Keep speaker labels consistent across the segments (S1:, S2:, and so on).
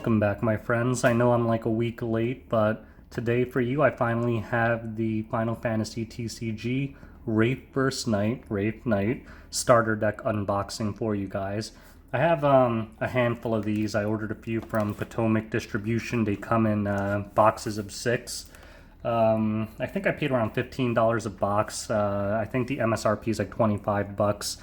S1: Welcome back, my friends. I know I'm like a week late, but today for you I finally have the Final Fantasy TCG Wraith Night starter deck unboxing for you guys. I have a handful of these. I ordered a few from Potomac Distribution. They come in boxes of 6. I think I paid around $15 a box. I think the MSRP is like 25 bucks.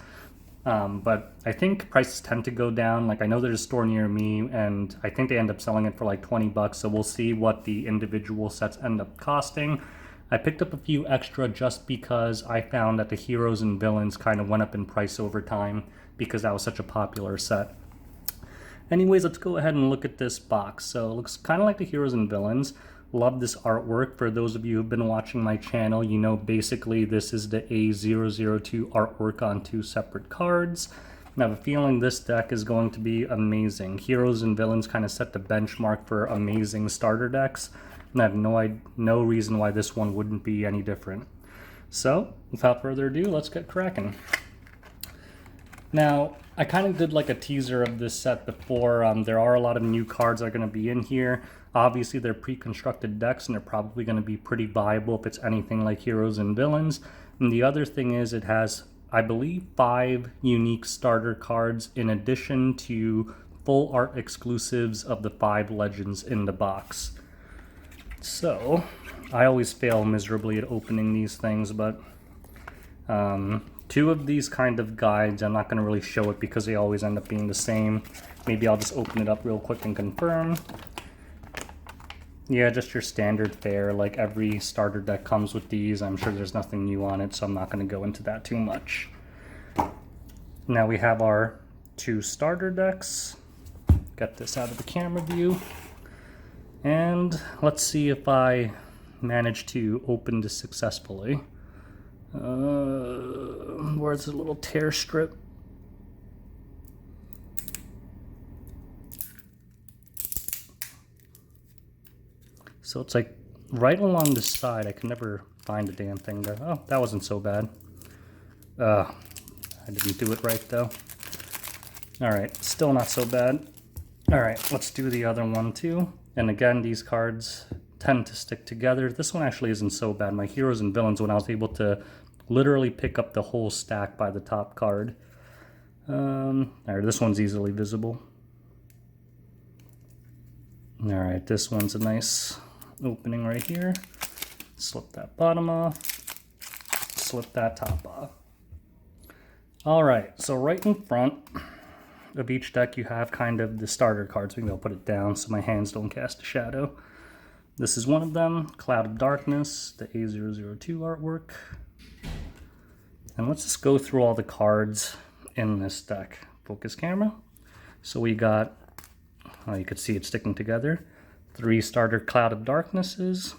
S1: But I think prices tend to go down. Like, I know there's a store near me, and I think they end up selling it for like 20 bucks. So we'll see what the individual sets end up costing. I picked up a few extra just because I found that the heroes and villains kind of went up in price over time because that was such a popular set. Anyways, let's go ahead and look at this box. So it looks kind of like the heroes and villains. Love this artwork. For those of you who've been watching my channel, you know basically this is the A002 artwork on 2 separate cards. And I have a feeling this deck is going to be amazing. Heroes and villains kind of set the benchmark for amazing starter decks, and I have no reason why this one wouldn't be any different. So, without further ado, let's get cracking. Now, I kind of did like a teaser of this set before. There are a lot of new cards that are going to be in here. Obviously, they're pre-constructed decks, and they're probably going to be pretty viable if it's anything like Heroes and Villains. And the other thing is it has, I believe, 5 unique starter cards in addition to full art exclusives of the 5 legends in the box. So, I always fail miserably at opening these things, but 2 of these kind of guides, I'm not going to really show it because they always end up being the same. Maybe I'll just open it up real quick and confirm. Yeah, just your standard fare, like every starter deck comes with these. I'm sure there's nothing new on it, so I'm not going to go into that too much. Now we have our 2 starter decks. Get this out of the camera view. And let's see if I manage to open this successfully. Where's the little tear strip? So it's like right along the side. I can never find the damn thing there. Oh, that wasn't so bad. I didn't do it right though. Alright, still not so bad. Alright, let's do the other one too. And again, these cards tend to stick together. This one actually isn't so bad. My heroes and villains, when I was able to literally pick up the whole stack by the top card. Alright, this one's easily visible. Alright, this one's a nice opening right here. Slip that bottom off, slip that top off. Alright, so right in front of each deck you have kind of the starter cards. Maybe I'll put it down so my hands don't cast a shadow. This is one of them, Cloud of Darkness, the A002 artwork. And let's just go through all the cards in this deck. Focus camera. So we got, you can see it sticking together. 3 starter Cloud of Darknesses,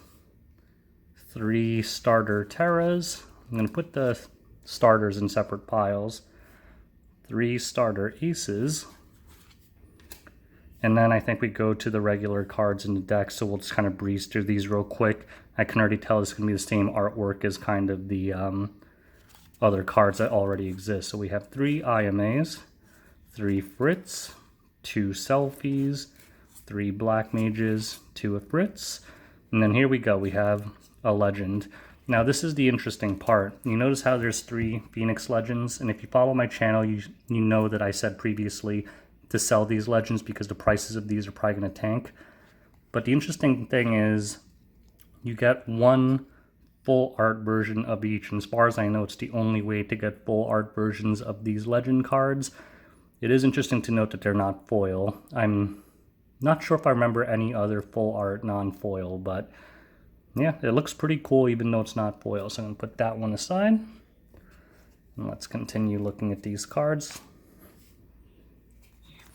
S1: 3 starter Terras. I'm going to put the starters in separate piles. 3 starter Aces. And then I think we go to the regular cards in the deck, so we'll just kind of breeze through these real quick. I can already tell this is going to be the same artwork as kind of the other cards that already exist. So we have 3 IMAs, 3 Frits, 2 Selfies, 3 Black Mages, 2 Frits, and then here we go, we have a legend. Now this is the interesting part. You notice how there's 3 Phoenix legends, and if you follow my channel, you know that I said previously to sell these legends because the prices of these are probably going to tank. But the interesting thing is you get 1 full art version of each, and as far as I know, it's the only way to get full art versions of these legend cards. It is interesting to note that they're not foil. I'm not sure if I remember any other full art non-foil, but yeah, it looks pretty cool even though it's not foil. So I'm going to put that one aside. And let's continue looking at these cards.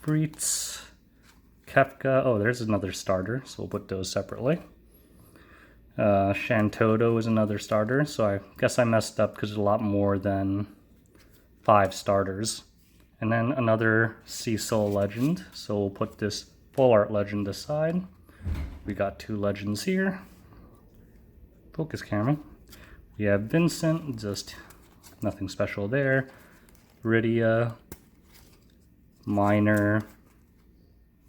S1: Wraith, Kefka. Oh, there's another starter, so we'll put those separately. Shantoto is another starter, so I guess I messed up because there's a lot more than 5 starters. And then another Cecil legend, so we'll put this full art legend aside. We got 2 legends here. Focus camera. We have Vincent, just nothing special there. Rydia, Minor,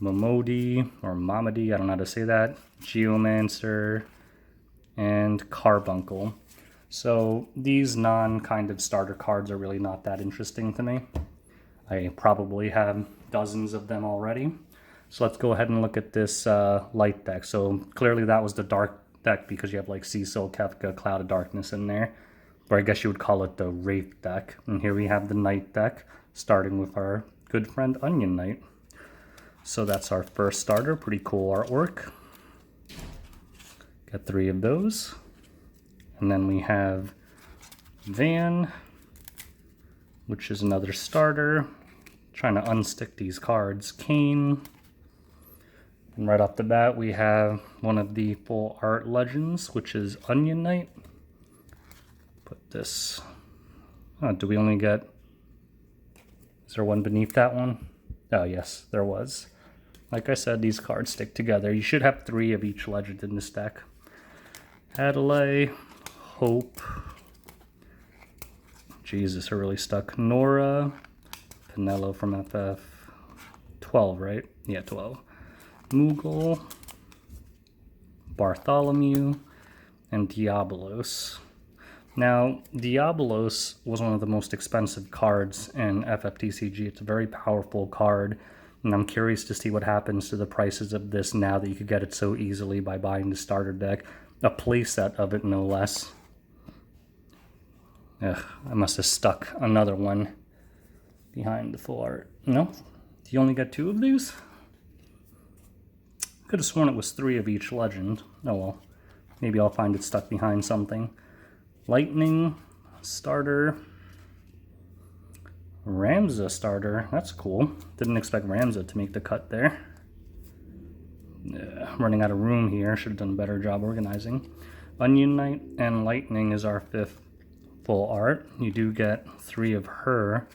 S1: Momodi, or Mamadi, I don't know how to say that, Geomancer, and Carbuncle. So these kind of starter cards are really not that interesting to me. I probably have dozens of them already. So let's go ahead and look at this light deck. So clearly that was the dark deck because you have like Cecil, Kefka, Cloud of Darkness in there. Or I guess you would call it the Wraith deck. And here we have the Night deck, starting with our good friend Onion Knight. So that's our first starter, pretty cool artwork. Got 3 of those. And then we have Van, which is another starter. Trying to unstick these cards. Kane. And right off the bat, we have one of the full art legends, which is Onion Knight. Put this. Oh, do we only get... Is there one beneath that one? Oh, yes, there was. Like I said, these cards stick together. You should have 3 of each legend in this deck. Adelaide, Hope. Jesus, I really stuck. Nora, Pinello from FF. 12, right? Yeah, 12. Moogle, Bartholomew, and Diabolos. Now, Diabolos was one of the most expensive cards in FFTCG. It's a very powerful card, and I'm curious to see what happens to the prices of this now that you could get it so easily by buying the starter deck. A playset of it, no less. Ugh, I must have stuck another one behind the full art. No? Do you only get 2 of these? Could have sworn it was 3 of each legend. Oh well. Maybe I'll find it stuck behind something. Lightning starter. Ramza starter. That's cool. Didn't expect Ramza to make the cut there. Running out of room here. Should have done a better job organizing. Onion Knight and Lightning is our 5th full art. You do get 3 of her.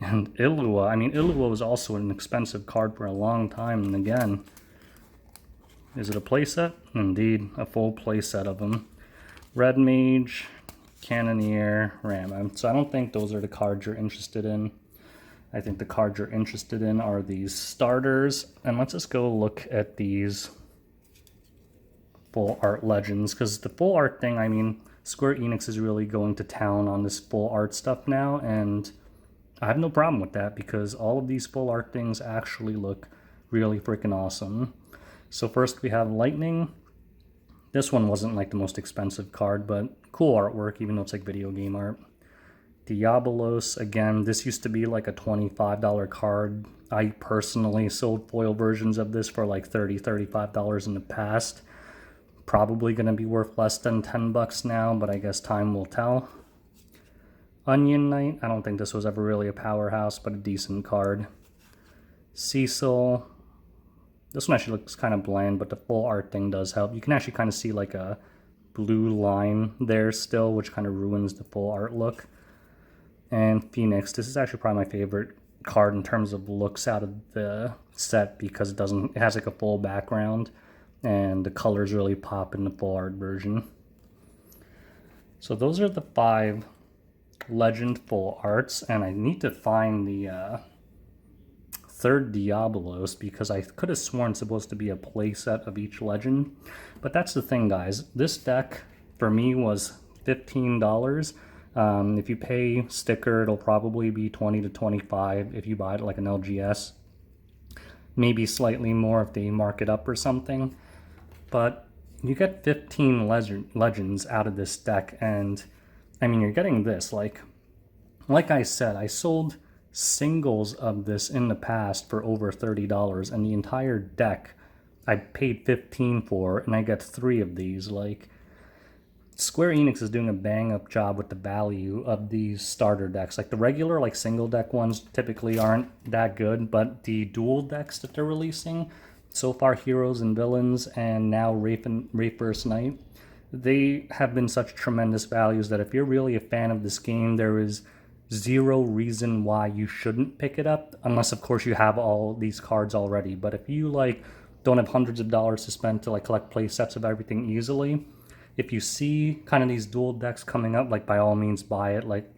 S1: And Illua. I mean, Illua was also an expensive card for a long time. And again, is it a playset? Indeed, a full playset of them. Red Mage, Cannoneer, Rama. So I don't think those are the cards you're interested in. I think the cards you're interested in are these starters. And let's just go look at these full art legends. Because the full art thing, I mean, Square Enix is really going to town on this full art stuff now. And I have no problem with that because all of these full art things actually look really freaking awesome. So first we have Lightning. This one wasn't like the most expensive card, but cool artwork, even though it's like video game art. Diabolos, again, this used to be like a $25 card. I personally sold foil versions of this for like $30, $35 in the past. Probably going to be worth less than 10 bucks now, but I guess time will tell. Onion Knight, I don't think this was ever really a powerhouse, but a decent card. Cecil. This one actually looks kind of bland, but the full art thing does help. You can actually kind of see like a blue line there still, which kind of ruins the full art look. And Phoenix, this is actually probably my favorite card in terms of looks out of the set because it has like a full background and the colors really pop in the full art version. So those are the 5 legend full arts, and I need to find the 3rd Diabolos because I could have sworn it's supposed to be a playset of each legend. But that's the thing, guys. This deck for me was $15. If you pay sticker, it'll probably be $20 to $25 if you buy it like an LGS. Maybe slightly more if they mark it up or something. But you get 15 legends out of this deck, and I mean, you're getting this. Like I said, I sold singles of this in the past for over $30, and the entire deck I paid $15 for, and I get 3 of these. Like, Square Enix is doing a bang-up job with the value of these starter decks. Like, the regular, like, single deck ones typically aren't that good, but the dual decks that they're releasing, so far Heroes and Villains, and now Wraith vs. Knight, they have been such tremendous values that if you're really a fan of this game, there is zero reason why you shouldn't pick it up, unless of course you have all these cards already. But if you like don't have hundreds of dollars to spend to like collect play sets of everything easily, if you see kind of these dual decks coming up, like by all means buy it. Like,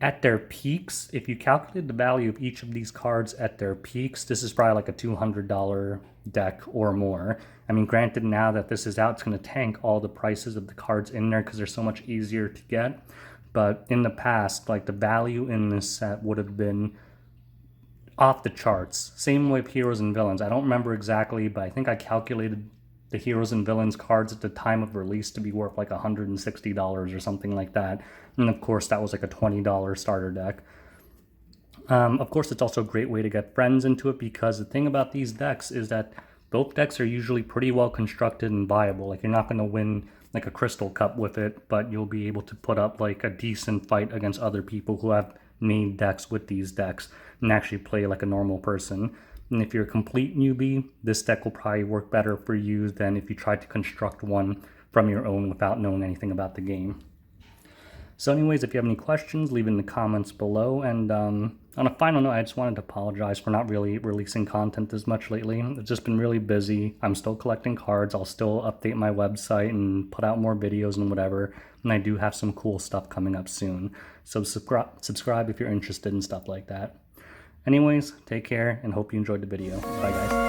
S1: At their peaks, if you calculate the value of each of these cards at their peaks, this is probably like a $200 deck or more. I mean, granted, now that this is out, it's going to tank all the prices of the cards in there because they're so much easier to get. But in the past, like, the value in this set would have been off the charts. Same with heroes and villains. I don't remember exactly, but I think I calculated the heroes and villains cards at the time of release to be worth like $160 or something like that. And of course, that was like a $20 starter deck. Of course, it's also a great way to get friends into it, because the thing about these decks is that both decks are usually pretty well constructed and viable. Like, you're not going to win like a Crystal Cup with it, but you'll be able to put up like a decent fight against other people who have made decks with these decks and actually play like a normal person. And if you're a complete newbie, this deck will probably work better for you than if you tried to construct one from your own without knowing anything about the game. So anyways, if you have any questions, leave it in the comments below. And on a final note, I just wanted to apologize for not really releasing content as much lately. It's just been really busy. I'm still collecting cards. I'll still update my website and put out more videos and whatever. And I do have some cool stuff coming up soon. So subscribe if you're interested in stuff like that. Anyways, take care and hope you enjoyed the video. Bye guys.